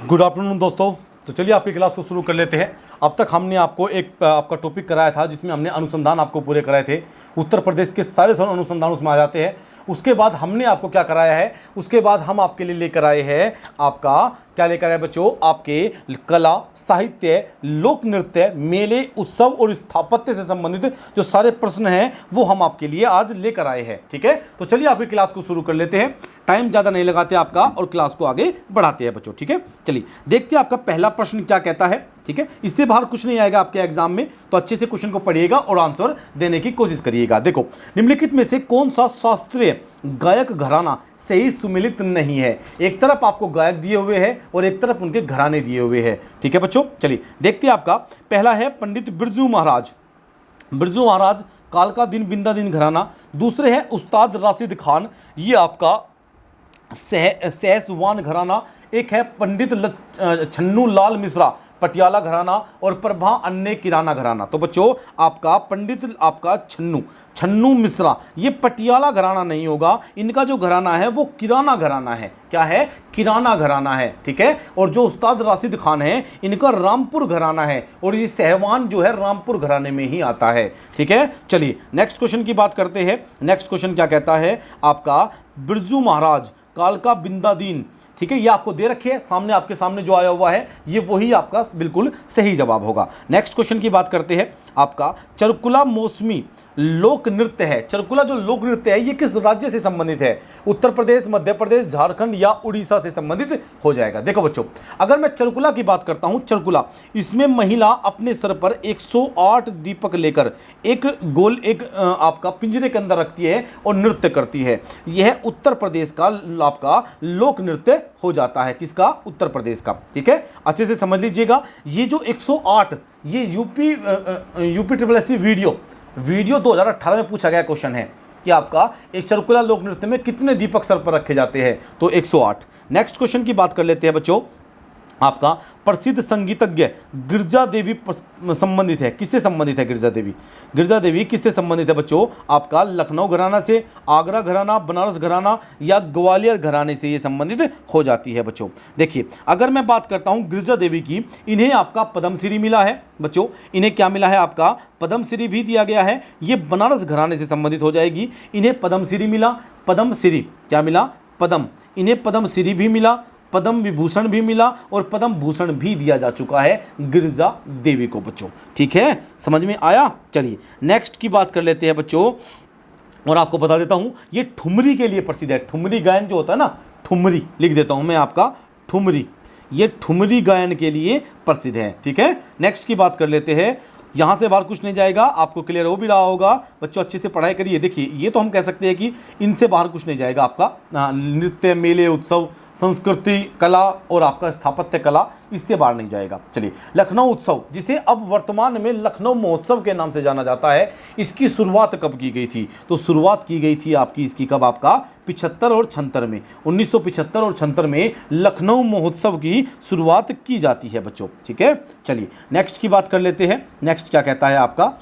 Good afternoon दोस्तों। तो चलिए आपकी क्लास को शुरू कर लेते हैं। अब तक हमने आपको एक आपका टॉपिक कराया था जिसमें हमने अनुसंधान आपको पूरे कराए थे। उत्तर प्रदेश के सारे अनुसंधान उसमें आ जाते हैं। उसके बाद हमने आपको क्या कराया है, उसके बाद हम आपके लिए लेकर आए हैं आपका क्या लेकर आए बच्चों, आपके कला, साहित्य, लोक नृत्य, मेले, उत्सव और स्थापत्य से संबंधित जो सारे प्रश्न हैं वो हम आपके लिए आज लेकर आए हैं। ठीक है, तो चलिए आपकी क्लास को शुरू कर लेते हैं। टाइम ज़्यादा नहीं लगाते आपका और क्लास को आगे बढ़ाते हैं बच्चों। ठीक है, चलिए देखते हैं आपका पहला प्रश्न क्या कहता है। ठीक है, इससे बाहर कुछ नहीं आएगा आपके एग्जाम में, तो अच्छे से क्वेश्चन को पढ़िएगा और आंसर देने की कोशिश करिएगा। देखो, निम्नलिखित में से कौन सा शास्त्रीय गायक घराना सही सुमेलित नहीं है। एक तरफ आपको गायक दिए हुए हैं और एक तरफ उनके घराने दिए हुए हैं। ठीक है बच्चों, चलिए देखते हैं। आपका पहला है पंडित बिरजू महाराज। बिरजू महाराज कालका दिन बिंदा दिन घराना। दूसरे हैं उस्ताद राशिद खान, ये आपका सहसवान घराना। एक है पंडित छन्नू लाल मिश्रा, पटियाला घराना। और प्रभा अन्य किराना घराना। तो बच्चों आपका पंडित आपका छन्नू मिश्रा ये पटियाला घराना नहीं होगा, इनका जो घराना है वो किराना घराना है। क्या है? किराना घराना है। ठीक है, और जो उस्ताद राशिद खान है इनका रामपुर घराना है और ये सहवान जो है रामपुर घराने में ही आता है। ठीक है, चलिए नेक्स्ट क्वेश्चन की बात करते हैं। नेक्स्ट क्वेश्चन क्या कहता है आपका, बिरजू महाराज कालका बिंदा दीन। ठीक है, ये आपको दे रखे है सामने, आपके सामने जो आया हुआ है ये वही आपका बिल्कुल सही जवाब होगा। नेक्स्ट क्वेश्चन की बात करते हैं। आपका चरकुला मौसमी लोक नृत्य है। चरकुला जो लोक नृत्य है ये किस राज्य से संबंधित है? उत्तर प्रदेश, मध्य प्रदेश, झारखंड या उड़ीसा से संबंधित हो जाएगा। देखो बच्चों, अगर मैं चरकुला की बात करता हूं, चरकुला इसमें महिला अपने सर पर 108 दीपक लेकर एक गोल आपका पिंजरे के अंदर रखती है और नृत्य करती है। यह उत्तर प्रदेश का आपका लोक नृत्य हो जाता है। किसका? उत्तर प्रदेश का। ठीक है, अच्छे से समझ लीजिएगा। ये जो 108 ये यूपी ट्रिपल एससी वीडियो 2018 में पूछा गया क्वेश्चन है कि आपका एक चरकुला लोक नृत्य में कितने दीपक सर पर रखे जाते हैं, तो 108। नेक्स्ट क्वेश्चन की बात कर लेते हैं बच्चों। आपका प्रसिद्ध संगीतज्ञ गिरजा देवी संबंधित है। किससे संबंधित है गिरजा देवी? गिरजा देवी किससे संबंधित है बच्चों? आपका लखनऊ घराना से, आगरा घराना, बनारस घराना या ग्वालियर घराने से ये संबंधित हो जाती है बच्चों। देखिए, अगर मैं बात करता हूँ गिरजा देवी की, इन्हें आपका पद्मश्री मिला है बच्चों। इन्हें क्या मिला है? आपका पद्मश्री भी दिया गया है। ये बनारस घराने से संबंधित हो जाएगी। इन्हें पद्मश्री मिला, पद्मश्री क्या मिला? पद्म। इन्हें पद्मश्री भी मिला, पद्म विभूषण भी मिला और पद्म भूषण भी दिया जा चुका है गिरजा देवी को बच्चों। ठीक है, समझ में आया? चलिए नेक्स्ट की बात कर लेते हैं बच्चों। और आपको बता देता हूं ये ठुमरी के लिए प्रसिद्ध है। ठुमरी गायन जो होता है ना, ठुमरी लिख देता हूं मैं आपका, ठुमरी, ये ठुमरी गायन के लिए प्रसिद्ध है। ठीक है, नेक्स्ट की बात कर लेते हैं। यहाँ से बाहर कुछ नहीं जाएगा, आपको क्लियर हो भी रहा होगा बच्चों। अच्छे से पढ़ाई करिए। देखिए, ये तो हम कह सकते हैं कि इनसे बाहर कुछ नहीं जाएगा आपका। नृत्य, मेले, उत्सव, संस्कृति, कला और आपका स्थापत्य कला, इससे बाहर नहीं जाएगा। चलिए, लखनऊ उत्सव जिसे अब वर्तमान में लखनऊ महोत्सव के नाम से जाना जाता है, इसकी शुरुआत कब की गई थी? तो शुरुआत की गई थी आपकी इसकी कब? आपका 75 और 76 में। 1975 और 76 में लखनऊ महोत्सव की शुरुआत की जाती है बच्चों। ठीक है, चलिए नेक्स्ट की बात कर लेते हैं। नेक्स्ट क्या कहता है आपका?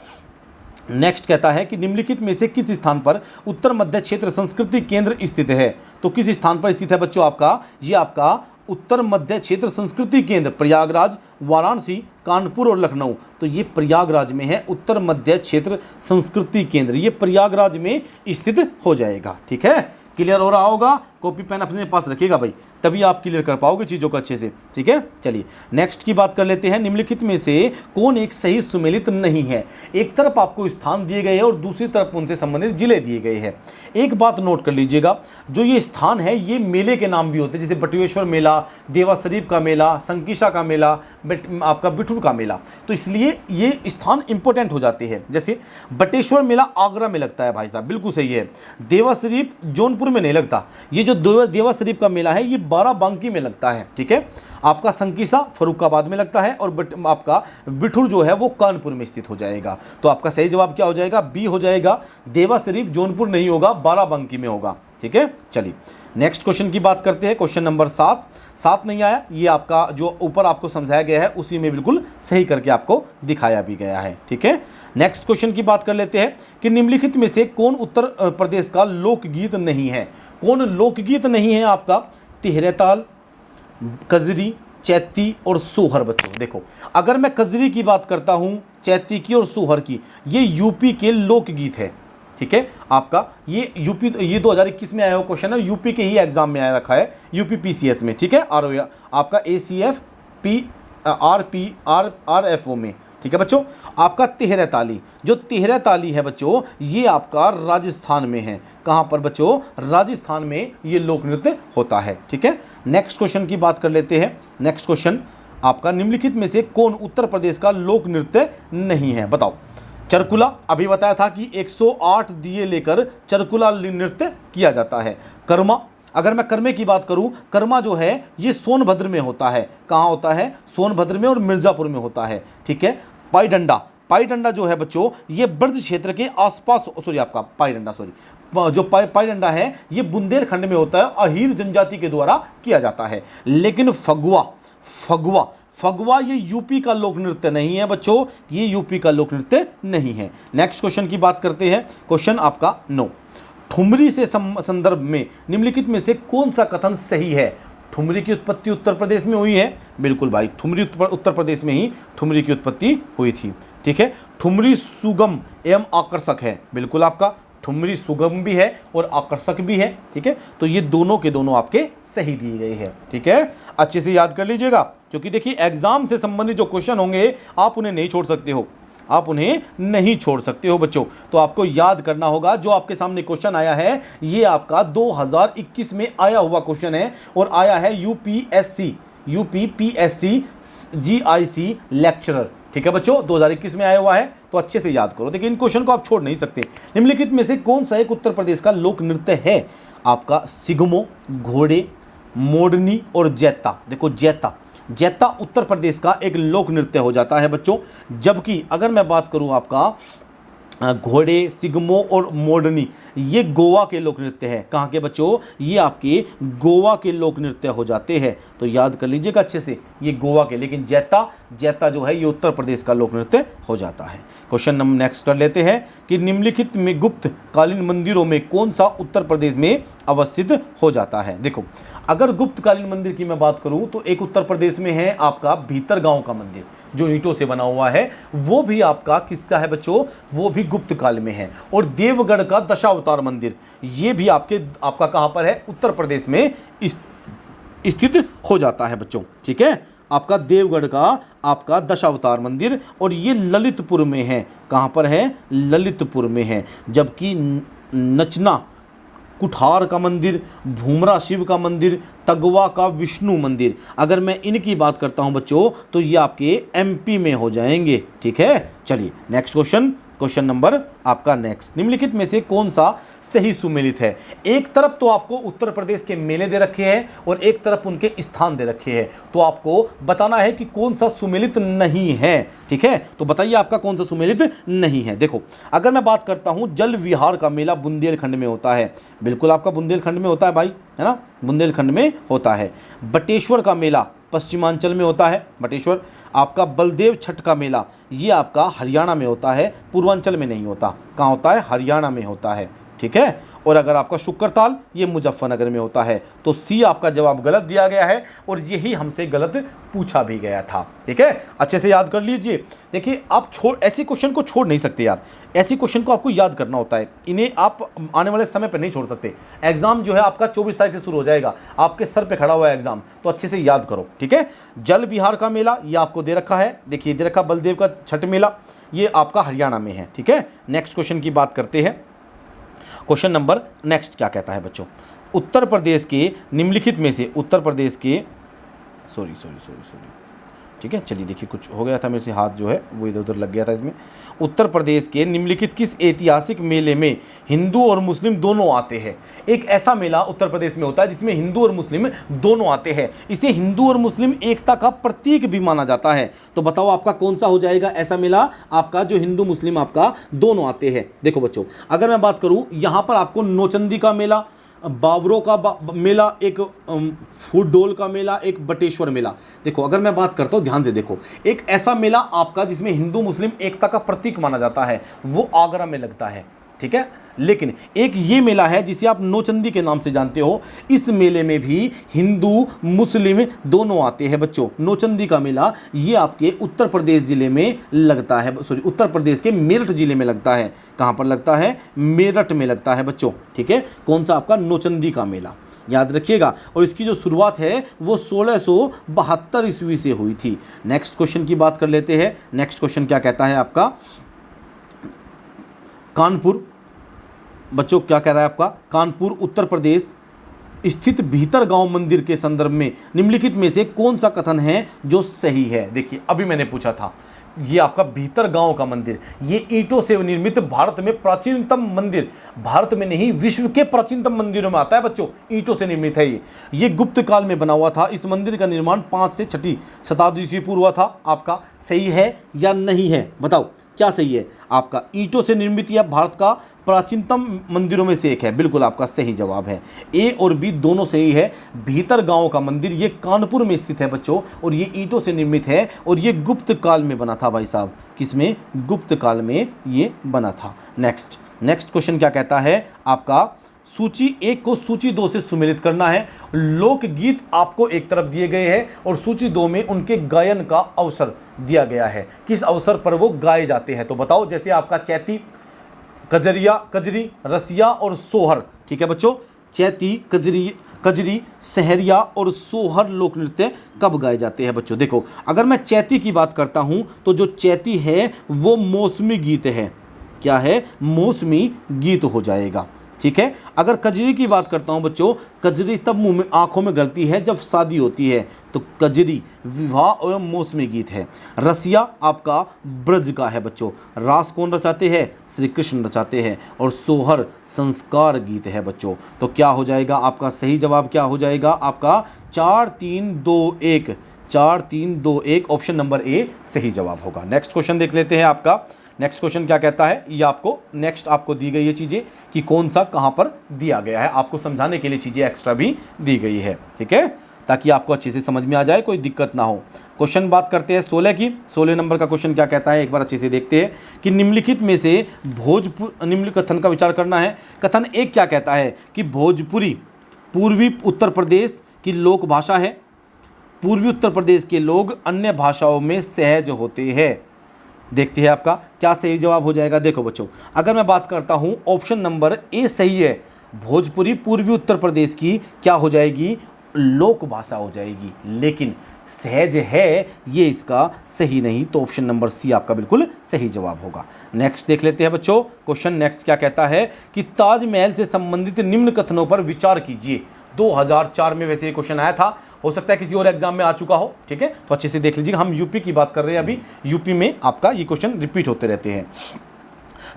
नेक्स्ट कहता है कि निम्नलिखित में से किस स्थान पर उत्तर मध्य क्षेत्र संस्कृति केंद्र स्थित है? तो किस स्थान पर स्थित है बच्चों आपका? ये आपका उत्तर मध्य क्षेत्र संस्कृति केंद्र प्रयागराज, वाराणसी, कानपुर और लखनऊ। तो ये प्रयागराज में है उत्तर मध्य क्षेत्र संस्कृति केंद्र, ये प्रयागराज में स्थित हो जाएगा। ठीक है, क्लियर हो रहा होगा? कॉपी पेन अपने पास रखिएगा भाई, तभी आप क्लियर कर पाओगे चीज़ों को अच्छे से। ठीक है, चलिए नेक्स्ट की बात कर लेते हैं। निम्नलिखित में से कौन एक सही सुमेलित नहीं है? एक तरफ आपको स्थान दिए गए हैं और दूसरी तरफ उनसे संबंधित जिले दिए गए हैं। एक बात नोट कर लीजिएगा, जो ये स्थान है ये मेले के नाम भी होते हैं, जैसे बटुएश्वर मेला, देवा शरीफ का मेला, संकीसा का मेला, आपका बिठूर का मेला। तो इसलिए ये स्थान इंपॉर्टेंट हो जाते हैं। जैसे बटेश्वर मेला आगरा में लगता है भाई साहब, बिल्कुल सही है। देवा शरीफ जौनपुर में नहीं लगता। ये जो देवा शरीफ का मेला है ये बाराबंकी में लगता है। ठीक है, आपका संकीसा फरुखाबाद में लगता है और आपका बिठूर जो है वो कानपुर में स्थित हो जाएगा। तो आपका सही जवाब क्या हो जाएगा? बी हो जाएगा। देवा शरीफ जौनपुर नहीं होगा, बाराबंकी में होगा। ठीक है, चलिए नेक्स्ट क्वेश्चन की बात करते हैं। क्वेश्चन नंबर 7 नहीं आया, ये आपका जो ऊपर आपको समझाया गया है उसी में बिल्कुल सही करके आपको दिखाया भी गया है। ठीक है, नेक्स्ट क्वेश्चन की बात कर लेते हैं कि निम्नलिखित में से कौन उत्तर प्रदेश का लोकगीत नहीं है? कौन लोकगीत नहीं है आपका? तिहरे ताल, कजरी, चैती और सोहर बच्चों। देखो अगर मैं कजरी की बात करता हूं, चैती की और सोहर की, ये यूपी के लोकगीत है, ठीक है। आपका ये यूपी, ये 2021 में आया हुआ क्वेश्चन है, यूपी के ही एग्जाम में आया रखा है, यूपी पीसीएस में, ठीक है। आपका ACF RFO में, ठीक है बच्चों। आपका तिहरे ताली, जो तिहरे ताली है बच्चों, ये आपका राजस्थान में है। कहाँ पर बच्चों? राजस्थान में ये लोक नृत्य होता है, ठीक है। नेक्स्ट क्वेश्चन की बात कर लेते हैं। नेक्स्ट क्वेश्चन आपका, निम्नलिखित में से कौन उत्तर प्रदेश का लोक नृत्य नहीं है? बताओ। चरकुला, अभी बताया था कि 108 दिए लेकर चरकुला नृत्य किया जाता है। कर्मा, अगर मैं कर्मे की बात करूं, कर्मा जो है ये सोनभद्र में होता है। कहाँ होता है? सोनभद्र में और मिर्ज़ापुर में होता है, ठीक है। पाई डंडा, पाई डंडा जो है बच्चों, ये ब्रज क्षेत्र के आसपास, सॉरी आपका पाई डंडा, सॉरी जो पाई डंडा है ये बुंदेलखंड में होता है, अहीर जनजाति के द्वारा किया जाता है। लेकिन फगुआ, फगुआ, फगुआ ये यूपी का लोक नृत्य नहीं है बच्चों, ये यूपी का लोक नृत्य नहीं है। नेक्स्ट क्वेश्चन की बात करते हैं। क्वेश्चन आपका 9, ठुमरी से संदर्भ में निम्नलिखित में से कौन सा कथन सही है? ठुमरी की उत्पत्ति उत्तर प्रदेश में हुई है। बिल्कुल भाई, ठुमरी उत्तर प्रदेश में ही ठुमरी की उत्पत्ति हुई थी, ठीक है। ठुमरी सुगम एवं आकर्षक है। बिल्कुल आपका ठुमरी सुगम भी है और आकर्षक भी है, ठीक है। तो ये दोनों के दोनों आपके सही दिए गए हैं, ठीक है। अच्छे से याद कर लीजिएगा, क्योंकि देखिए एग्जाम से संबंधित जो क्वेश्चन होंगे आप उन्हें नहीं छोड़ सकते हो, आप उन्हें नहीं छोड़ सकते हो बच्चों। तो आपको याद करना होगा, जो आपके सामने क्वेश्चन आया है ये आपका 2021 में आया हुआ क्वेश्चन है और आया है UPPSC GIC लेक्चरर, ठीक है बच्चों, 2021 में आया हुआ है। तो अच्छे से याद करो। देखिए इन क्वेश्चन को आप छोड़ नहीं सकते। निम्नलिखित में से कौन सा एक उत्तर प्रदेश का लोक नृत्य है? आपका सिगमो, घोड़े, मोरनी और जैता। देखो जैता, जैता उत्तर प्रदेश का एक लोक नृत्य हो जाता है बच्चों। जबकि अगर मैं बात करूं आपका घोड़े, सिगमो और मोरनी, ये गोवा के लोक नृत्य है। कहाँ के बच्चों? ये आपके गोवा के लोक नृत्य हो जाते हैं। तो याद कर लीजिएगा अच्छे से, ये गोवा के, लेकिन जैता, जैता जो है ये उत्तर प्रदेश का लोक नृत्य हो जाता है। क्वेश्चन नंबर नेक्स्ट कर लेते हैं कि निम्नलिखित में गुप्त कालीन मंदिरों में कौन सा उत्तर प्रदेश में अवस्थित हो जाता है? देखो अगर गुप्त कालीन मंदिर की मैं बात करूं तो एक उत्तर प्रदेश में है आपका भीतरगांव का मंदिर, जो ईंटों से बना हुआ है, वो भी आपका किसका है बच्चों? वो भी गुप्त काल में है। और देवगढ़ का दशावतार मंदिर, ये भी आपका कहां पर है? उत्तर प्रदेश में स्थित हो जाता है बच्चों, ठीक है। आपका देवगढ़ का आपका दशावतार मंदिर, और ये ललितपुर में है। कहां पर है? ललितपुर में है। जबकि नचना कुठार का मंदिर, भूमरा शिव का मंदिर, तगवा का विष्णु मंदिर, अगर मैं इनकी बात करता हूं बच्चों तो ये आपके MP में हो जाएंगे, ठीक है। चलिए नेक्स्ट क्वेश्चन, क्वेश्चन नंबर आपका नेक्स्ट, निम्नलिखित में से कौन सा सही सुमेलित है? एक तरफ तो आपको उत्तर प्रदेश के मेले दे रखे हैं और एक तरफ उनके स्थान दे रखे हैं, तो आपको बताना है कि कौन सा सुमेलित नहीं है, ठीक है। तो बताइए आपका कौन सा सुमेलित नहीं है। देखो अगर मैं बात करता हूं जल विहार का मेला बुंदेलखंड में होता है। बिल्कुल आपका बुंदेलखंड में होता है भाई, है ना, बुंदेलखंड में होता है। बटेश्वर का मेला पश्चिमांचल में होता है, बटेश्वर। आपका बलदेव छठ का मेला ये आपका हरियाणा में होता है, पूर्वांचल में नहीं होता। कहाँ होता है? हरियाणा में होता है, ठीक है। और अगर आपका शुक्रताल ये मुजफ्फरनगर में होता है। तो C आपका जवाब गलत दिया गया है और यही हमसे गलत पूछा भी गया था, ठीक है। अच्छे से याद कर लीजिए। देखिए आप ऐसे क्वेश्चन को छोड़ नहीं सकते यार, ऐसी क्वेश्चन को आपको याद करना होता है, इन्हें आप आने वाले समय पर नहीं छोड़ सकते। एग्जाम जो है आपका 24 तारीख से शुरू हो जाएगा, आपके सर पर खड़ा हुआ है एग्जाम, तो अच्छे से याद करो, ठीक है। जल विहार का मेला ये आपको दे रखा है, देखिए दे रखा बलदेव का छठ मेला, ये आपका हरियाणा में है, ठीक है। नेक्स्ट क्वेश्चन की बात करते हैं। क्वेश्चन नंबर नेक्स्ट क्या कहता है बच्चों? उत्तर प्रदेश के निम्नलिखित में से उत्तर प्रदेश के सॉरी ठीक है, चलिए देखिए कुछ हो गया था मेरे से, हाथ जो है वो इधर उधर लग गया था इसमें। उत्तर प्रदेश के निम्नलिखित किस ऐतिहासिक मेले में हिंदू और मुस्लिम दोनों आते हैं? एक ऐसा मेला उत्तर प्रदेश में होता है जिसमें हिंदू और मुस्लिम दोनों आते हैं, इसे हिंदू और मुस्लिम एकता का प्रतीक भी माना जाता है। तो बताओ आपका कौन सा हो जाएगा ऐसा मेला आपका जो हिंदू मुस्लिम आपका दोनों आते हैं? देखो बच्चों अगर मैं बात करूँ, यहाँ पर आपको नौचंदी का मेला, बावरों का मेला, एक फूटडोल का मेला, एक बटेश्वर मेला। देखो अगर मैं बात करता हूँ ध्यान से देखो, एक ऐसा मेला आपका जिसमें हिंदू मुस्लिम एकता का प्रतीक माना जाता है वो आगरा में लगता है, ठीक है। लेकिन एक ये मेला है जिसे आप नौचंदी के नाम से जानते हो। इस मेले में भी हिंदू मुस्लिम दोनों आते हैं बच्चों। नौचंदी का मेला ये आपके उत्तर प्रदेश ज़िले में लगता है, सॉरी उत्तर प्रदेश के मेरठ ज़िले में लगता है। कहाँ पर लगता है? मेरठ में लगता है बच्चों, ठीक है। कौन सा? आपका नौचंदी का मेला, याद रखिएगा। और इसकी जो शुरुआत है वो 1672 ईस्वी से हुई थी। नेक्स्ट क्वेश्चन की बात कर लेते हैं। नेक्स्ट क्वेश्चन क्या कहता है आपका? कानपुर, बच्चों क्या कह रहा है आपका? कानपुर उत्तर प्रदेश स्थित भीतर गांव मंदिर के संदर्भ में निम्नलिखित में से कौन सा कथन है जो सही है? देखिए अभी मैंने पूछा था, ये आपका भीतर गांव का मंदिर, ये ईंटों से निर्मित भारत में प्राचीनतम मंदिर, भारत में नहीं विश्व के प्राचीनतम मंदिरों में आता है बच्चों। ईंटों से निर्मित है ये गुप्त काल में बना हुआ था। इस मंदिर का निर्माण 5 से 6वीं शताब्दी ईस्वी पूर्व हुआ था। आपका सही है या नहीं है? बताओ क्या सही है आपका? ईंटों से निर्मित यह भारत का प्राचीनतम मंदिरों में से एक है। बिल्कुल आपका सही जवाब है। ए और बी दोनों सही है। भीतर गांव का मंदिर ये कानपुर में स्थित है बच्चों, और ये ईंटों से निर्मित है, और ये गुप्त काल में बना था भाई साहब। किसमें? गुप्त काल में ये बना था। नेक्स्ट क्वेश्चन क्या कहता है आपका? सूची 1 को सूची 2 से सुमेलित करना है। लोकगीत आपको एक तरफ दिए गए हैं और सूची 2 में उनके गायन का अवसर दिया गया है। किस अवसर पर वो गाए जाते हैं तो बताओ। जैसे आपका चैती, कजरी, रसिया और सोहर, ठीक है बच्चों। चैती, कजरी, सहरिया और सोहर लोक नृत्य कब गाए जाते हैं बच्चों? देखो अगर मैं चैती की बात करता हूं तो जो चैती है वो मौसमी गीत है। क्या है? मौसमी गीत हो जाएगा, ठीक है। अगर कजरी की बात करता हूं बच्चों, कजरी तब मुंह में आंखों में गलती है जब शादी होती है, तो कजरी विवाह और मौसमी गीत है। रसिया आपका ब्रज का है बच्चों। रास कौन रचाते हैं? श्री कृष्ण रचाते हैं। और सोहर संस्कार गीत है बच्चों। तो क्या हो जाएगा आपका सही जवाब? क्या हो जाएगा आपका? 4 3 2 1, 4 3 2 1 ऑप्शन नंबर ए सही जवाब होगा। नेक्स्ट क्वेश्चन देख लेते हैं आपका। नेक्स्ट क्वेश्चन क्या कहता है? ये आपको नेक्स्ट आपको दी गई है चीज़ें कि कौन सा कहाँ पर दिया गया है, आपको समझाने के लिए चीज़ें एक्स्ट्रा भी दी गई है, ठीक है, ताकि आपको अच्छे से समझ में आ जाए, कोई दिक्कत ना हो। क्वेश्चन बात करते हैं 16 की। 16 नंबर का क्वेश्चन क्या कहता है एक बार अच्छे से देखते हैं कि निम्नलिखित में से निम्न कथन का विचार करना है। कथन 1 क्या कहता है कि भोजपुरी पूर्वी उत्तर प्रदेश की लोक भाषा है। पूर्वी उत्तर प्रदेश के लोग अन्य भाषाओं में सहज होते हैं। देखते हैं आपका क्या सही जवाब हो जाएगा। देखो बच्चों अगर मैं बात करता हूं ऑप्शन नंबर ए सही है। भोजपुरी पूर्वी उत्तर प्रदेश की क्या हो जाएगी? लोक भाषा हो जाएगी। लेकिन सहज है ये इसका सही नहीं, तो ऑप्शन नंबर सी आपका बिल्कुल सही जवाब होगा। नेक्स्ट देख लेते हैं बच्चों। क्वेश्चन नेक्स्ट क्या कहता है कि ताजमहल से संबंधित निम्न कथनों पर विचार कीजिए। 2004 में वैसे ये क्वेश्चन आया था, हो सकता है किसी और एग्जाम में आ चुका हो, ठीक है, तो अच्छे से देख लीजिए। हम यूपी की बात कर रहे हैं अभी, यूपी में आपका ये क्वेश्चन रिपीट होते रहते हैं।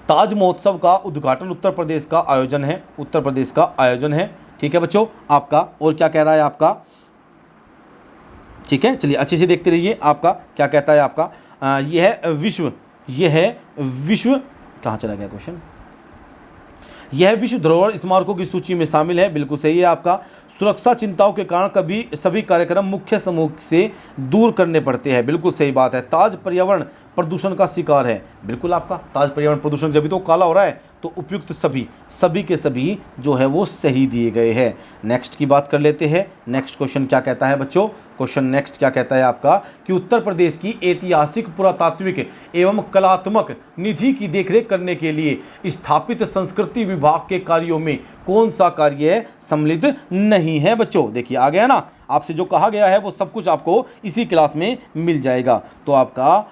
ताज महोत्सव का उद्घाटन उत्तर प्रदेश का आयोजन है, उत्तर प्रदेश का आयोजन है, ठीक है बच्चों आपका। और क्या कह रहा है आपका? ठीक है, चलिए अच्छे से देखते रहिए आपका क्या कहता है आपका। यह है विश्व कहाँ चला गया क्वेश्चन? यह विश्व धरोहर स्मारकों की सूची में शामिल है। बिल्कुल सही है आपका। सुरक्षा चिंताओं के कारण कभी सभी कार्यक्रम मुख्य समूह से दूर करने पड़ते हैं। बिल्कुल सही बात है। ताज पर्यावरण प्रदूषण का शिकार है। बिल्कुल आपका ताज पर्यावरण प्रदूषण जब भी तो काला हो रहा है, तो उपयुक्त सभी के सभी जो है वो सही दिए गए हैं। नेक्स्ट की बात कर लेते हैं। नेक्स्ट क्वेश्चन क्या कहता है बच्चों? क्वेश्चन नेक्स्ट क्या कहता है आपका कि उत्तर प्रदेश की ऐतिहासिक पुरातात्विक एवं कलात्मक निधि की देखरेख करने के लिए स्थापित संस्कृति विभाग के कार्यों में कौन सा कार्य सम्मिलित नहीं है बच्चों? देखिए आ गया ना, आपसे जो कहा गया है वो सब कुछ आपको इसी क्लास में मिल जाएगा। तो आपका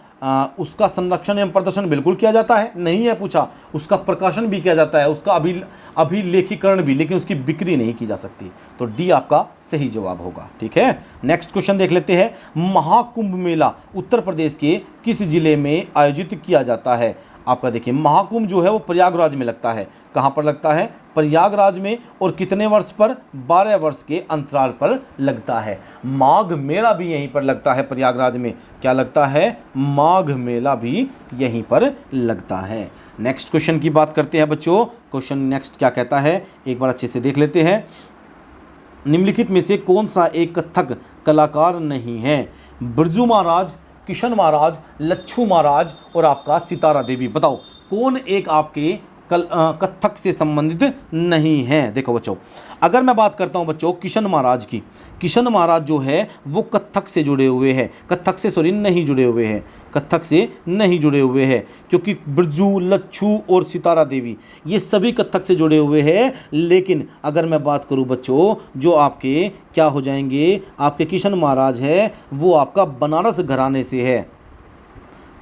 उसका संरक्षण एवं प्रदर्शन बिल्कुल किया जाता है, नहीं है पूछा। उसका प्रकाशन भी किया जाता है, उसका अभिलेखीकरण भी, लेकिन उसकी बिक्री नहीं की जा सकती। तो डी आपका सही जवाब होगा, ठीक है। नेक्स्ट क्वेश्चन देख लेते हैं। महाकुंभ मेला उत्तर प्रदेश के किस जिले में आयोजित किया जाता है? आपका देखिए महाकुंभ जो है वो प्रयागराज में लगता है। कहाँ पर लगता है? प्रयागराज में। और कितने वर्ष पर? 12 वर्ष के अंतराल पर लगता है। माघ मेला भी यहीं पर लगता है प्रयागराज में। क्या लगता है? माघ मेला भी यहीं पर लगता है। नेक्स्ट क्वेश्चन की बात करते हैं बच्चों। क्वेश्चन नेक्स्ट क्या कहता है एक बार अच्छे से देख लेते हैं। निम्नलिखित में से कौन सा एक कथक कलाकार नहीं है? बिरजू महाराज, किशन महाराज, लच्छू महाराज और आपका सितारा देवी। बताओ कौन एक आपके कथक से संबंधित नहीं है। देखो बच्चों, अगर मैं बात करता हूँ बच्चों किशन महाराज की, किशन महाराज जो है वो कथक से जुड़े हुए हैं, कथक से सॉरी नहीं जुड़े हुए हैं, कथक से नहीं जुड़े हुए हैं, क्योंकि बिरजू, लच्छू और सितारा देवी ये सभी कथक से जुड़े हुए हैं। लेकिन अगर मैं बात करूँ बच्चों, जो आपके क्या हो जाएंगे, आपके किशन महाराज है वो आपका बनारस घराने से है।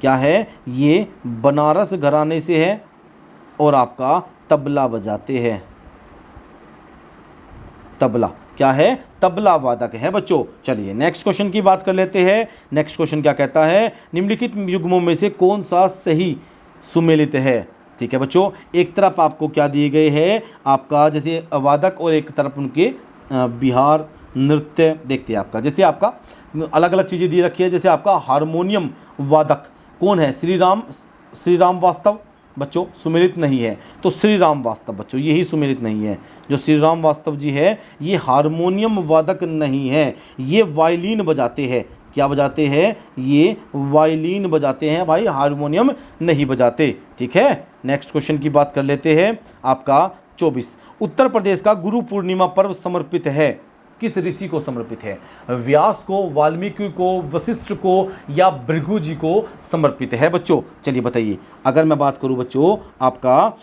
क्या है, ये बनारस घराने से है और आपका तबला बजाते हैं, तबला क्या है, तबला वादक है बच्चों। चलिए नेक्स्ट क्वेश्चन की बात कर लेते हैं। नेक्स्ट क्वेश्चन क्या कहता है, निम्नलिखित युग्मों में से कौन सा सही सुमेलित है। ठीक है बच्चों, एक तरफ आपको क्या दिए गए हैं, आपका जैसे वादक और एक तरफ उनके बिहार नृत्य। देखते हैं आपका, जैसे आपका अलग अलग चीज़ें दी रखी है, जैसे आपका हारमोनियम वादक कौन है, श्री राम वास्तव बच्चों सुमेलित नहीं है, तो श्री राम वास्तव बच्चों यही सुमेलित नहीं है। जो श्री राम वास्तव जी है ये हारमोनियम वादक नहीं है, ये वायलिन बजाते हैं। क्या बजाते हैं, ये वायलिन बजाते हैं भाई, हारमोनियम नहीं बजाते। ठीक है, नेक्स्ट क्वेश्चन की बात कर लेते हैं। आपका 24, उत्तर प्रदेश का गुरु पूर्णिमा पर्व समर्पित है, किस ऋषि को समर्पित है, व्यास को, वाल्मीकि को, वशिष्ठ को या भृगु जी को समर्पित है बच्चों। चलिए बताइए, अगर मैं बात करूं बच्चों, आपका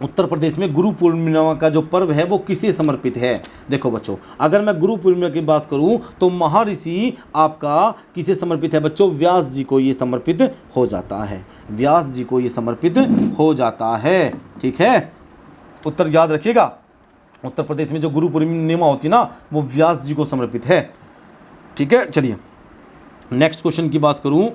उत्तर प्रदेश में गुरु पूर्णिमा का जो पर्व है वो किसे समर्पित है। देखो बच्चों, अगर मैं गुरु पूर्णिमा की बात करूं तो महर्षि आपका किसे समर्पित है बच्चों, व्यास जी को ये समर्पित हो जाता है, व्यास जी को ये समर्पित हो जाता है। ठीक है, उत्तर याद रखिएगा, उत्तर प्रदेश में जो गुरु पूर्णिमा होती है ना वो व्यास जी को समर्पित है। ठीक है, चलिए नेक्स्ट क्वेश्चन की बात करूं,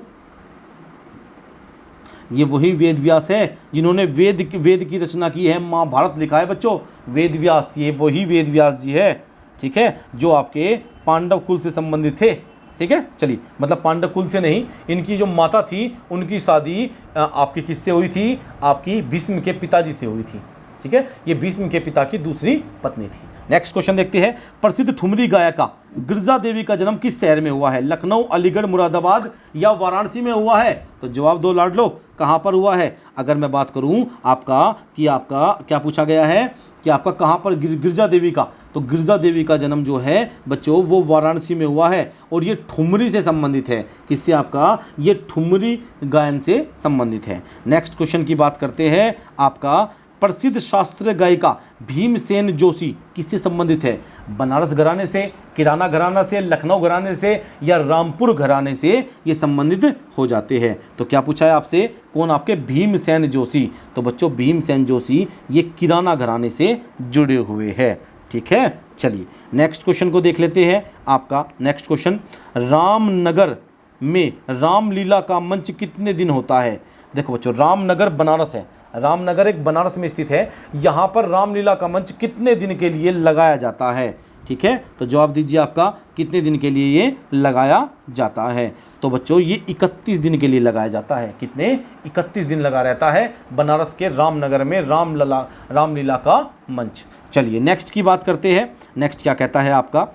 ये वही वेद व्यास है जिन्होंने वेद की रचना की है, महाभारत लिखा है बच्चों, वेद व्यास, ये वही वेद व्यास जी है। ठीक है, जो आपके पांडव कुल से संबंधित थे। ठीक है, चलिए मतलब पांडव कुल से नहीं, इनकी जो माता थी उनकी शादी आपकी किससे हुई थी, आपकी भीष्म के पिताजी से हुई थी। ठीक है, ये भीष्म के पिता की दूसरी पत्नी थी। नेक्स्ट क्वेश्चन देखते हैं, प्रसिद्ध ठुमरी गायिका गिरजा देवी का जन्म किस शहर में हुआ है, लखनऊ, अलीगढ़, मुरादाबाद या वाराणसी में हुआ है। तो जवाब दो लाडलो, कहाँ पर हुआ है। अगर मैं बात करूं आपका कि आपका क्या पूछा गया है कि आपका कहाँ पर गिरजा देवी का, तो गिरजा देवी का जन्म जो है बच्चों वो वाराणसी में हुआ है और ये ठुमरी से संबंधित है। किससे, आपका ये ठुमरी गायन से संबंधित है। नेक्स्ट क्वेश्चन की बात करते हैं, आपका प्रसिद्ध शास्त्रीय गायिका भीमसेन जोशी किससे संबंधित है, बनारस घराने से, किराना घराना से, लखनऊ घराने से या रामपुर घराने से ये संबंधित हो जाते हैं। तो क्या पूछा है आपसे, कौन, आपके भीमसेन जोशी। तो बच्चों भीमसेन जोशी ये किराना घराने से जुड़े हुए हैं। ठीक है, चलिए नेक्स्ट क्वेश्चन को देख लेते हैं। आपका नेक्स्ट क्वेश्चन, रामनगर में रामलीला का मंच कितने दिन होता है। देखो बच्चों, रामनगर बनारस है, रामनगर एक बनारस में स्थित है, यहाँ पर रामलीला का मंच कितने दिन के लिए लगाया जाता है। ठीक है, तो जवाब दीजिए आपका कितने दिन के लिए ये लगाया जाता है। तो बच्चों ये 31 दिन के लिए लगाया जाता है। कितने, 31 दिन लगा रहता है बनारस के रामनगर में रामलीला का मंच। चलिए नेक्स्ट की बात करते हैं। नेक्स्ट क्या कहता है आपका,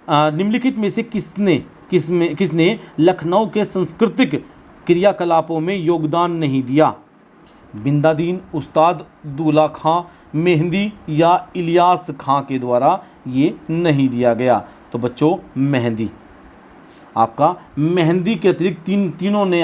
निम्नलिखित में से किसने लखनऊ के सांस्कृतिक क्रियाकलापों में योगदान नहीं दिया, बिंदादीन, उस्ताद दूल्हा खां, मेहंदी या इलियास खां के द्वारा ये नहीं दिया गया। तो बच्चों मेहंदी, आपका मेहंदी के अतिरिक्त तीनों ने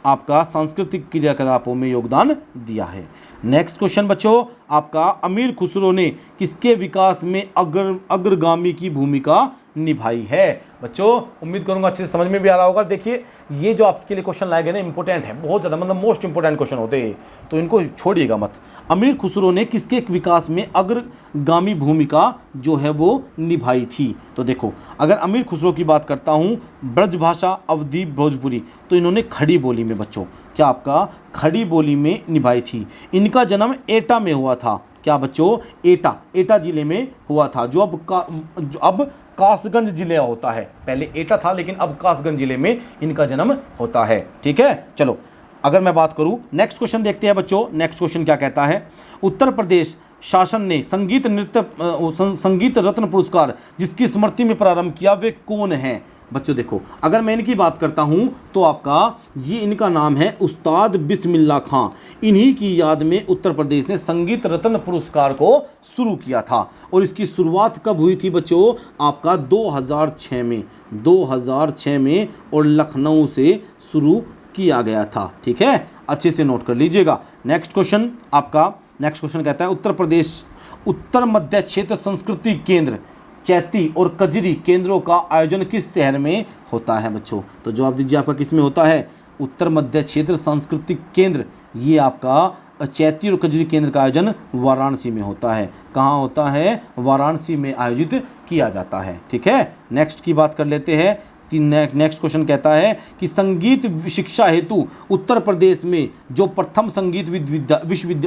आपका सांस्कृतिक क्रियाकलापों में योगदान दिया है। नेक्स्ट क्वेश्चन बच्चों, आपका अमीर खुसरो ने किसके विकास में अग्रगामी की भूमिका निभाई है। बच्चों उम्मीद करूंगा अच्छे से समझ में भी आ रहा होगा। देखिए ये जो आपके लिए क्वेश्चन लाए गए ना इंपॉर्टेंट है, बहुत ज़्यादा, मतलब मोस्ट इंपॉर्टेंट क्वेश्चन होते हैं, तो इनको छोड़िएगा मत। अमीर खुसरो ने किसके विकास में अग्रगामी भूमिका जो है वो निभाई थी। तो देखो अगर अमीर खुसरो की बात करता हूँ, ब्रजभाषा, अवधी, भोजपुरी, तो इन्होंने खड़ी बोली में बच्चों, क्या आपका खड़ी बोली में निभाई थी। इनका जन्म एटा में हुआ था। क्या बच्चों, एटा जिले में हुआ था, जो अब कासगंज जिले होता है। पहले एटा था लेकिन अब कासगंज जिले में इनका जन्म होता है। ठीक है, चलो अगर मैं बात करूं, नेक्स्ट क्वेश्चन देखते हैं बच्चों। नेक्स्ट क्वेश्चन क्या कहता है, उत्तर प्रदेश शासन ने संगीत रत्न पुरस्कार जिसकी स्मृति में प्रारंभ किया वे कौन हैं। बच्चों देखो, अगर मैं इनकी बात करता हूं तो आपका ये इनका नाम है उस्ताद बिस्मिल्लाह खां। इन्हीं की याद में उत्तर प्रदेश ने संगीत रत्न पुरस्कार को शुरू किया था और इसकी शुरुआत कब हुई थी बच्चों? आपका 2006 में, 2006 में, और लखनऊ से शुरू किया गया था। ठीक है, अच्छे से नोट कर लीजिएगा। नेक्स्ट क्वेश्चन आपका, नेक्स्ट क्वेश्चन कहता है उत्तर प्रदेश उत्तर मध्य क्षेत्र संस्कृति केंद्र चैती और कजरी केंद्रों का आयोजन किस शहर में होता है बच्चों? तो जवाब दीजिए आपका किस में होता है? उत्तर मध्य क्षेत्र सांस्कृतिक केंद्र, ये आपका चैती और कजरी केंद्र का आयोजन वाराणसी में होता है। कहाँ होता है? वाराणसी में आयोजित किया जाता है। ठीक है, नेक्स्ट की बात कर लेते हैं। नेक्स्ट क्वेश्चन कहता है कि संगीत शिक्षा हेतु उत्तर प्रदेश में जो प्रथम संगीत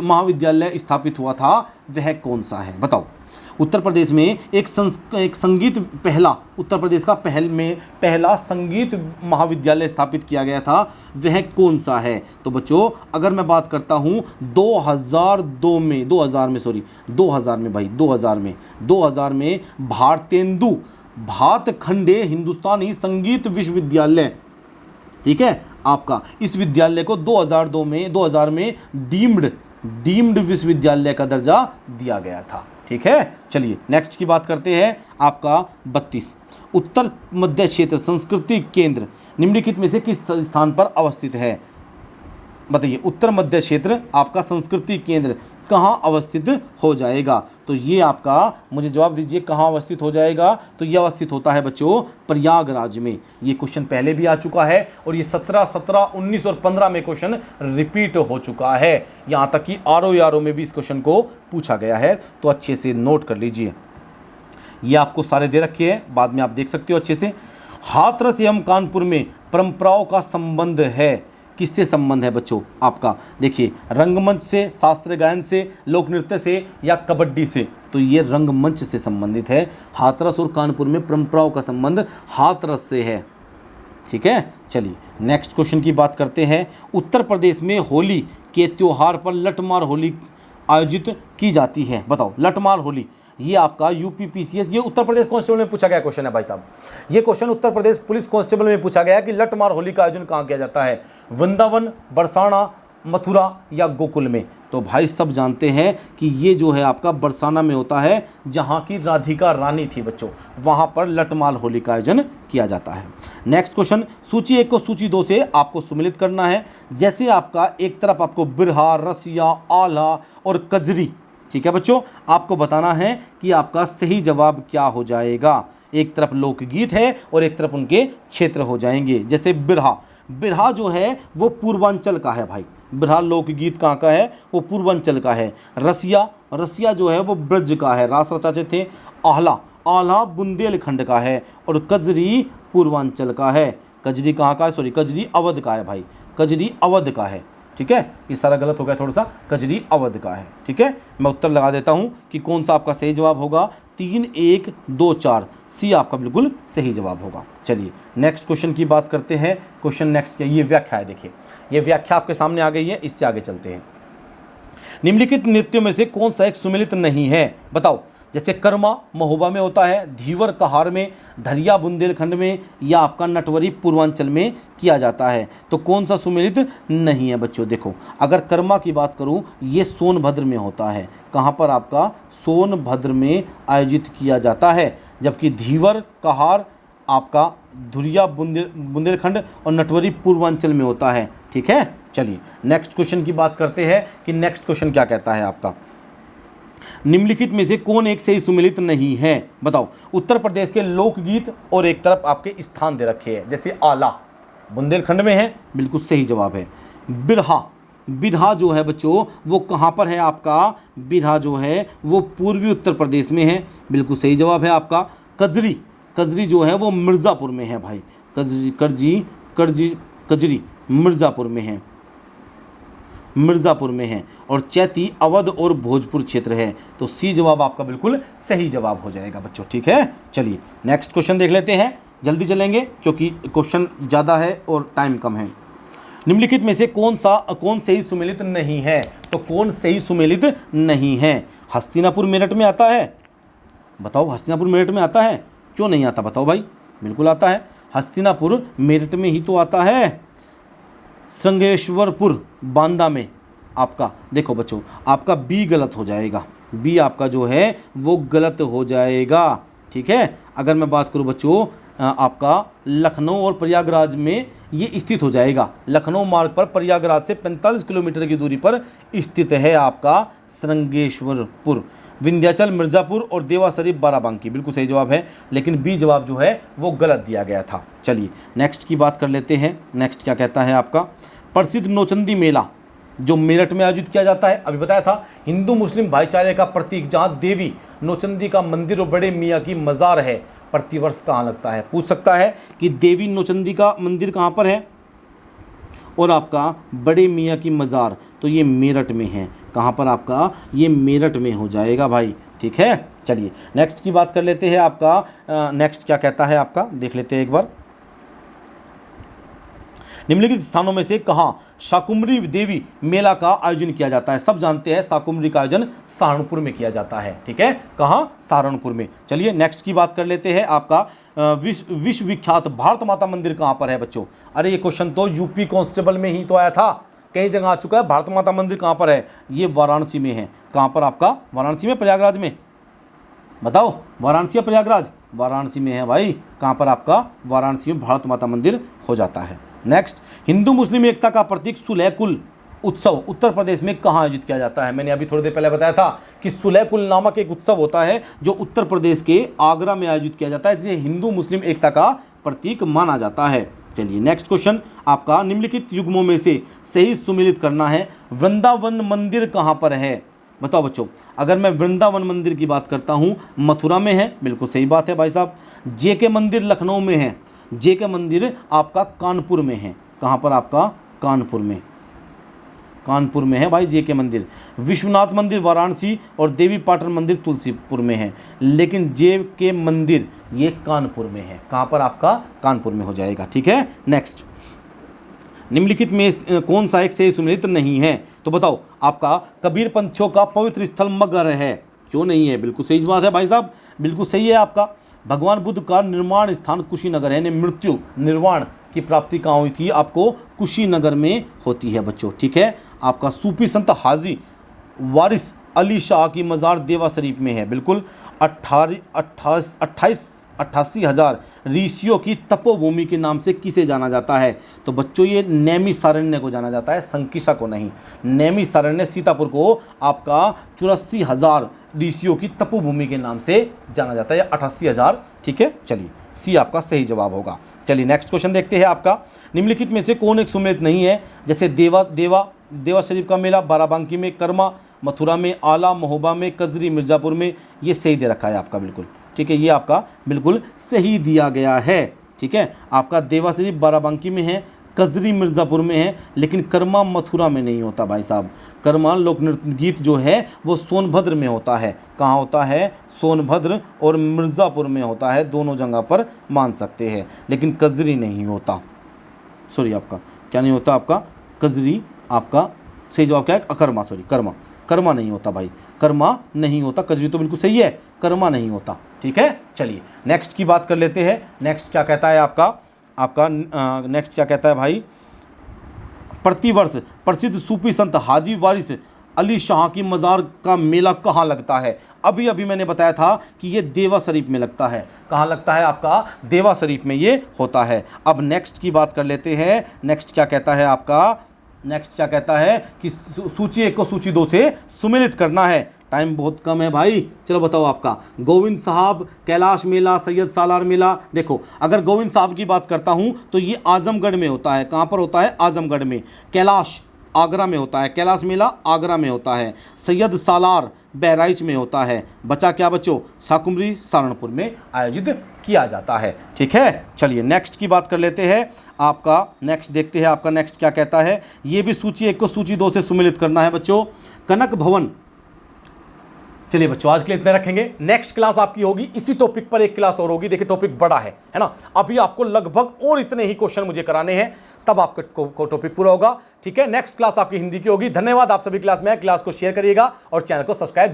महाविद्यालय स्थापित हुआ था वह कौन सा है? बताओ। उत्तर प्रदेश में एक संगीत पहला, उत्तर प्रदेश का पहला संगीत महाविद्यालय स्थापित किया गया था, वह कौन सा है? तो बच्चों अगर मैं बात करता हूँ 2000 में भारतेंदु भातखंडे हिंदुस्तानी संगीत विश्वविद्यालय, ठीक है आपका, इस विद्यालय को 2000 में डीम्ड विश्वविद्यालय का दर्जा दिया गया था। ठीक है, चलिए नेक्स्ट की बात करते हैं। आपका 32 उत्तर मध्य क्षेत्र संस्कृति केंद्र निम्नलिखित में से किस स्थान पर अवस्थित है? बताइए, उत्तर मध्य क्षेत्र आपका संस्कृति केंद्र कहाँ अवस्थित हो जाएगा? तो ये आपका, मुझे जवाब दीजिए कहाँ अवस्थित हो जाएगा? तो ये अवस्थित होता है बच्चों प्रयागराज में। ये क्वेश्चन पहले भी आ चुका है और ये 17, 19 और 15 में क्वेश्चन रिपीट हो चुका है। यहाँ तक कि आरओ में भी इस क्वेश्चन को पूछा गया है, तो अच्छे से नोट कर लीजिए। ये आपको सारे दे रखे हैं, बाद में आप देख सकते हो अच्छे से। हाथरस एवं कानपुर में परंपराओं का संबंध है, किससे संबंध है बच्चों? आपका देखिए, रंगमंच से, शास्त्रीय गायन से, लोक नृत्य से या कबड्डी से? तो ये रंगमंच से संबंधित है। हाथरस और कानपुर में परंपराओं का संबंध हाथरस से है। ठीक है, चलिए नेक्स्ट क्वेश्चन की बात करते हैं। उत्तर प्रदेश में होली के त्योहार पर लठमार होली आयोजित की जाती है। बताओ, लठमार होली, ये आपका यूपीपीसीएस, ये उत्तर प्रदेश कांस्टेबल में पूछा गया क्वेश्चन है भाई साहब। ये question Uttar Pradesh police constable में पूछा गया कि लठमार होली का आयोजन कहाँ किया जाता है? वृंदावन, बरसाना, मथुरा या गोकुल में? तो भाई सब जानते हैं कि ये जो है आपका बरसाना में होता है, जहाँ की राधिका रानी थी बच्चों, वहाँ पर लठमार होली का आयोजन किया जाता है। नेक्स्ट क्वेश्चन, सूची 1 को सूची 2 से आपको सुमिलित करना है। जैसे आपका एक तरफ आपको बिरहा, रसिया, आल्हा और कजरी, ठीक है बच्चों, आपको बताना है कि आपका सही जवाब क्या हो जाएगा। एक तरफ लोकगीत है और एक तरफ उनके क्षेत्र हो जाएंगे। जैसे बिरहा, बिरहा जो है वो पूर्वांचल का है भाई, बिरहा लोकगीत कहाँ का है? वो पूर्वांचल का है। रसिया, रसिया जो है वो ब्रज का है, रास रचाते थे। आल्हा, आल्हा बुंदेलखंड का है। और कजरी पूर्वांचल का है। कजरी कहाँ का है? सॉरी, कजरी अवध का है भाई, कजरी अवध का है। ठीक है, ये सारा गलत हो गया थोड़ा सा, कजरी अवध का है। ठीक है, मैं उत्तर लगा देता हूँ कि कौन सा आपका सही जवाब होगा। 3, 1, 2, 4 सी आपका बिल्कुल सही जवाब होगा। चलिए नेक्स्ट क्वेश्चन की बात करते हैं। क्वेश्चन नेक्स्ट क्या, ये व्याख्या है, देखिए ये व्याख्या आपके सामने आ गई है, इससे आगे चलते हैं। निम्नलिखित नृत्यों में से कौन सा एक सुमिलित नहीं है? बताओ। जैसे कर्मा महोबा में होता है, धीवर कहार में, धरिया बुंदेलखंड में या आपका नटवरी पूर्वांचल में किया जाता है। तो कौन सा सुमिलित नहीं है बच्चों? देखो, अगर कर्मा की बात करूं, ये सोनभद्र में होता है। कहाँ पर? आपका सोनभद्र में आयोजित किया जाता है। जबकि धीवर कहार आपका धुरिया बुंदेलखंड और नटवरी पूर्वांचल में होता है। ठीक है, चलिए नेक्स्ट क्वेश्चन की बात करते हैं कि नेक्स्ट क्वेश्चन क्या कहता है आपका। निम्नलिखित में से कौन एक सही सुमिलित नहीं है? बताओ। उत्तर प्रदेश के लोकगीत और एक तरफ आपके स्थान दे रखे हैं। जैसे आला बुंदेलखंड में है, बिल्कुल सही जवाब है। बिरहा, बिरहा जो है बच्चों वो कहाँ पर है? आपका बिरहा जो है वो पूर्वी उत्तर प्रदेश में है, बिल्कुल सही जवाब है आपका। कजरी, कजरी जो है वो मिर्ज़ापुर में है भाई, कजरी मिर्ज़ापुर में है, मिर्ज़ापुर में है। और चैती अवध और भोजपुर क्षेत्र है। तो सी जवाब आपका बिल्कुल सही जवाब हो जाएगा बच्चों। ठीक है, चलिए नेक्स्ट क्वेश्चन देख लेते हैं। जल्दी चलेंगे क्योंकि क्वेश्चन ज़्यादा है और टाइम कम है। निम्नलिखित में से कौन सही सुमेलित नहीं है? तो कौन सही सुमेलित नहीं है? हस्तिनापुर मेरठ में आता है? बताओ, हस्तिनापुर मेरठ में आता है? क्यों नहीं आता बताओ भाई? बिल्कुल आता है। हस्तिनापुर मेरठ में ही तो आता है, श्रृंगेश्वरपुर बांदा में आपका। देखो बच्चों, आपका बी गलत हो जाएगा, बी आपका जो है वो गलत हो जाएगा, ठीक है। अगर मैं बात करूं बच्चों, आपका लखनऊ और प्रयागराज में ये स्थित हो जाएगा। लखनऊ मार्ग पर प्रयागराज से 45 किलोमीटर की दूरी पर स्थित है आपका श्रृंगेश्वरपुर। विंध्याचल, मिर्ज़ापुर और देवा शरीफ, बाराबंकी बिल्कुल सही जवाब है, लेकिन बी जवाब जो है वो गलत दिया गया था। चलिए नेक्स्ट की बात कर लेते हैं। नेक्स्ट क्या कहता है आपका, प्रसिद्ध नौचंदी मेला जो मेरठ में आयोजित किया जाता है, अभी बताया था, हिंदू मुस्लिम भाईचारे का प्रतीक, जहाँ देवी नौचंदी का मंदिर और बड़े मियाँ की मज़ार है, प्रतिवर्ष कहाँ लगता है। पूछ सकता है कि देवी नौचंदी का मंदिर कहाँ पर है और आपका बड़े मियाँ की मज़ार, तो ये मेरठ में है। कहाँ पर आपका, ये मेरठ में हो जाएगा भाई, ठीक है। चलिए नेक्स्ट की बात कर लेते हैं। आपका नेक्स्ट क्या कहता है आपका, देख लेते हैं एक बार। निम्नलिखित स्थानों में से कहाँ शाकुंभरी देवी मेला का आयोजन किया जाता है। सब जानते हैं शाकुंभरी का आयोजन सहारनपुर में किया जाता है, ठीक है। कहाँ, सहारनपुर में। चलिए नेक्स्ट की बात कर लेते हैं। आपका विश्व विख्यात भारत माता मंदिर कहाँ पर है बच्चों। अरे ये क्वेश्चन तो यूपी कांस्टेबल में ही तो आया था, कई जगह आ चुका है। भारत माता मंदिर कहाँ पर है, ये वाराणसी में है। कहाँ पर आपका, वाराणसी में, प्रयागराज में, बताओ वाराणसी या प्रयागराज, वाराणसी में है भाई। कहाँ पर आपका, वाराणसी में भारत माता मंदिर हो जाता है। नेक्स्ट, हिंदू मुस्लिम एकता का प्रतीक सुलह-कुल उत्सव उत्तर प्रदेश में कहाँ आयोजित किया जाता है। मैंने अभी थोड़ी देर पहले बताया था कि सुलह-कुल नामक एक उत्सव होता है जो उत्तर प्रदेश के आगरा में आयोजित किया जाता है, जिसे हिंदू मुस्लिम एकता का प्रतीक माना जाता है। चलिए नेक्स्ट क्वेश्चन आपका, निम्नलिखित युग्मों में से सही सुमेलित करना है। वृंदावन मंदिर कहाँ पर है, बताओ बच्चों। अगर मैं वृंदावन मंदिर की बात करता हूँ, मथुरा में है, बिल्कुल सही बात है भाई साहब। जेके मंदिर लखनऊ में है, जेके मंदिर आपका कानपुर में है। कहाँ पर आपका, कानपुर में, कानपुर में है भाई जेके मंदिर। विश्वनाथ मंदिर वाराणसी और देवी पाटन मंदिर तुलसीपुर में है, लेकिन जेके मंदिर ये कानपुर में है। कहाँ पर आपका, कानपुर में हो जाएगा, ठीक है। नेक्स्ट, निम्नलिखित में कौन सा एक सही सुमेलित नहीं है, तो बताओ। आपका कबीर पंथियों का पवित्र स्थल मगहर है, क्यों नहीं है, बिल्कुल सही बात है भाई साहब, बिल्कुल सही है आपका। भगवान बुद्ध का निर्माण स्थान कुशीनगर है, यानी मृत्यु निर्वाण की प्राप्ति कहाँ हुई थी, आपको कुशीनगर में होती है बच्चों, ठीक है। आपका सूफी संत हाजी वारिस अली शाह की मज़ार देवा शरीफ में है, बिल्कुल। 88,000 ऋषियों की तपोभूमि के नाम से किसे जाना जाता है, तो बच्चों ये नैमिषारण्य को जाना जाता है, संकिसा को नहीं। नैमिषारण्य सीतापुर को आपका 84,000 ऋषियों की तपोभूमि के नाम से जाना जाता है, 88,000, ठीक है। चलिए सी आपका सही जवाब होगा। चलिए नेक्स्ट क्वेश्चन देखते हैं। आपका निम्नलिखित में से कौन एक सुमेलित नहीं है, जैसे देवा शरीफ का मेला बाराबंकी में, कर्मा मथुरा में, आला महोबा में, कजरी मिर्ज़ापुर में, ये सही दे रखा है आपका, बिल्कुल ठीक है, ये आपका बिल्कुल सही दिया गया है, ठीक है। आपका देवा शरीफ बाराबंकी में है, कजरी मिर्ज़ापुर में है, लेकिन कर्मा मथुरा में नहीं होता भाई साहब। कर्मा लोक नृत्य गीत जो है वो सोनभद्र में होता है। कहाँ होता है, सोनभद्र और मिर्ज़ापुर में होता है, दोनों जगह पर मान सकते हैं, लेकिन कजरी नहीं होता। सॉरी, आपका क्या नहीं होता, आपका कजरी, आपका सही जवाब क्या है, अकर्मा, सॉरी कर्मा, कर्मा नहीं होता भाई, कर्मा नहीं होता। कजरी तो बिल्कुल सही है, कर्मा नहीं होता, ठीक है। चलिए नेक्स्ट की बात कर लेते हैं। नेक्स्ट क्या कहता है आपका नेक्स्ट क्या कहता है भाई, प्रतिवर्ष प्रसिद्ध सूफी संत हाजी वारिस अली शाह की मज़ार का मेला कहाँ लगता है। अभी मैंने बताया था कि ये देवा शरीफ में लगता है। कहाँ लगता है आपका, देवा शरीफ में ये होता है। अब नेक्स्ट की बात कर लेते हैं। नेक्स्ट क्या कहता है आपका, नेक्स्ट क्या कहता है कि सूची 1 को सूची 2 से सुमेलित करना है। टाइम बहुत कम है भाई, चलो बताओ। आपका गोविंद साहब, कैलाश मेला, सैयद सालार मेला। देखो अगर गोविंद साहब की बात करता हूँ तो ये आजमगढ़ में होता है। कहाँ पर होता है, आजमगढ़ में। कैलाश आगरा में होता है, कैलाश मेला आगरा में होता है। सैयद सालार बहराइच में होता है। बचा क्या बच्चों, शाकुंभरी सहारनपुर में आयोजित किया जाता है, ठीक है। चलिए नेक्स्ट की बात कर लेते हैं। आपका नेक्स्ट देखते हैं। आपका नेक्स्ट क्या कहता है, ये भी सूची 1 को सूची 2 से सुमेलित करना है बच्चों। कनक भवन। चलिए बच्चों आज के लिए इतने रखेंगे। नेक्स्ट क्लास आपकी होगी इसी टॉपिक पर, एक क्लास और होगी। देखिए टॉपिक बड़ा है ना, अभी आपको लगभग और इतने ही क्वेश्चन मुझे कराने हैं, तब आपका टॉपिक पूरा होगा, ठीक है। नेक्स्ट क्लास आपकी हिंदी की होगी। धन्यवाद, आप सभी क्लास में आए, क्लास को शेयर करिएगा और चैनल को सब्सक्राइब